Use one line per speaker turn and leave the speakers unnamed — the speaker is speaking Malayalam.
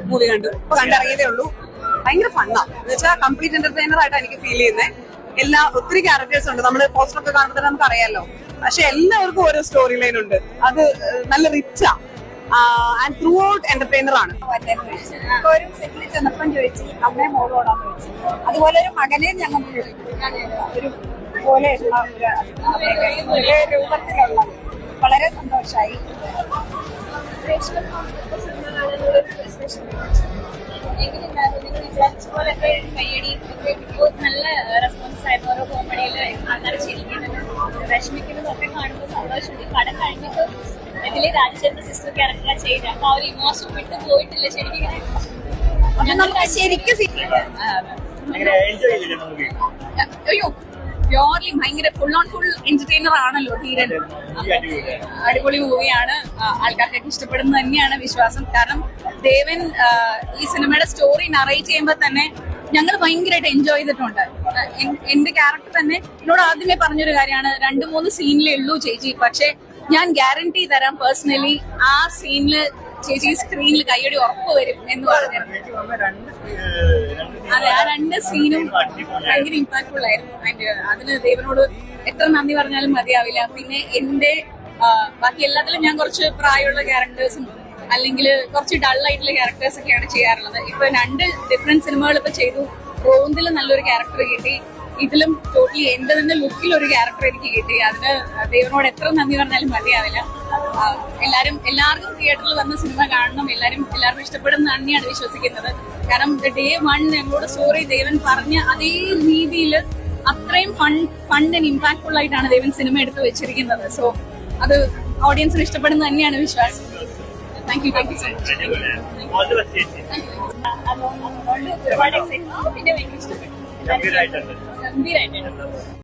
മൂവി കണ്ടു. ഇപ്പൊ കണ്ടിറങ്ങിയതേ ഉള്ളൂ. ഭയങ്കര ഫണ്ണാ എന്ന് വെച്ചാൽ കംപ്ലീറ്റ് എന്റർടൈനർ ആയിട്ടാണ് എനിക്ക് ഫീൽ ചെയ്യുന്നത്. ഒത്തിരി ക്യാരക്ടേഴ്സ് ഉണ്ട്. നമ്മള് പോസ്റ്റർ ഒക്കെ കാണുമ്പോൾ തന്നെ നമുക്ക് അറിയാലോ. പക്ഷെ എല്ലാവർക്കും ഓരോ സ്റ്റോറി ലൈൻ ഉണ്ട്. അത് നല്ല Richa and through out entertainer ആണ്.
ഒരു സെറ്റിൽ ചെന്നപ്പം ചോദിച്ചു അമ്മയെ മോളോടാന്ന് ചോദിച്ചു. അതുപോലെ ഒരു മകനെ ഞങ്ങൾക്ക് ഒരു പോലെയുള്ള ഒരു രൂപത്തിലുള്ള വളരെ സന്തോഷമായി.
നല്ല റെസ്പോൺസ് ആയിരുന്നു. ഓരോ കോമഡിയില് ആൾക്കാരെ ചിരിക്കുന്നത് വിഷമിക്കുന്നതും ഒക്കെ കാണുമ്പോൾ സന്തോഷമുണ്ട്. പടം കഴിഞ്ഞിട്ട് ഇതില് രാജശേഖരന്റെ സിസ്റ്റർ ക്യാരക്ടറാ ചെയ്ത അപ്പൊ ആ ഒരു ഇമോഷൻ വിട്ട് പോയിട്ടില്ല. ശരിക്കും അയ്യോ പ്യോർലി ഭയങ്കര ഫുൾ ഓൺ ഫുൾ എന്റർടൈനർ ആണല്ലോ ധീരൻ. അടിപൊളി മൂവിയാണ്. ആൾക്കാർക്കൊക്കെ ഇഷ്ടപ്പെടുന്നത് തന്നെയാണ് വിശ്വാസം. കാരണം ദേവൻ ഈ സിനിമയുടെ സ്റ്റോറി നറേറ്റ് ചെയ്യുമ്പോൾ തന്നെ ഞങ്ങൾ ഭയങ്കരമായിട്ട് എൻജോയ് ചെയ്തിട്ടുണ്ട്. എന്റെ ക്യാരക്ടർ തന്നെ എന്നോട് ആദ്യമേ പറഞ്ഞൊരു കാര്യമാണ്, 2-3 സീനിലേ ഉള്ളൂ ചേച്ചി, പക്ഷെ ഞാൻ ഗ്യാരണ്ടി തരാം പേഴ്സണലി ആ സീനില് ചേച്ചി സ്ക്രീനിൽ കൈയടി ഉറപ്പ് വരും എന്ന് പറഞ്ഞിരുന്നു. അതെ, ആ 2 സീനും ഭയങ്കര ഇമ്പാക്ട്ഫുൾ ആയിരുന്നു. അതിന് ദേവനോട് എത്ര നന്ദി പറഞ്ഞാലും മതിയാവില്ല. പിന്നെ എന്റെ ബാക്കി എല്ലാത്തിലും ഞാൻ കുറച്ച് പ്രായമുള്ള ക്യാരക്ടേഴ്സും അല്ലെങ്കിൽ കുറച്ച് ഡൾ ആയിട്ടുള്ള ക്യാരക്ടേഴ്സ് ഒക്കെയാണ് ചെയ്യാറുള്ളത്. ഇപ്പൊ 2 ഡിഫറെന്റ് സിനിമകൾ ഇപ്പൊ ചെയ്തു. റോന്തിൽ നല്ലൊരു ക്യാരക്ടർ കിട്ടി. ഇതിലും ടോട്ടലി എന്റെ തന്നെ ലുക്കിൽ ഒരു ക്യാരക്ടർ എനിക്ക് കിട്ടി. അതിന് ദൈവനോട് എത്ര നന്ദി പറഞ്ഞാലും മതിയാവില്ല. എല്ലാവർക്കും തിയേറ്ററിൽ വന്ന സിനിമ കാണണം. എല്ലാവർക്കും ഇഷ്ടപ്പെടുന്ന തന്നെയാണ് വിശ്വസിക്കുന്നത്. കാരണം ഡേ 1 ഞങ്ങളോട് സ്റ്റോറി ദേവൻ പറഞ്ഞ അതേ രീതിയിൽ അത്രയും ഫൺ ആൻഡ് ഇമ്പാക്ട്ഫുൾ ആയിട്ടാണ് ദേവൻ സിനിമ എടുത്ത് വെച്ചിരിക്കുന്നത്. സോ അത് ഓഡിയൻസിന് ഇഷ്ടപ്പെടുന്ന തന്നെയാണ് വിശ്വാസം. Thank you so much. അതുകൊണ്ട് ഒരുപാട് എക്സൈറ്റ്. പിന്നെ ഭയങ്കര ഇഷ്ടപ്പെട്ടു. ഗംഭീരായിട്ടുണ്ട്.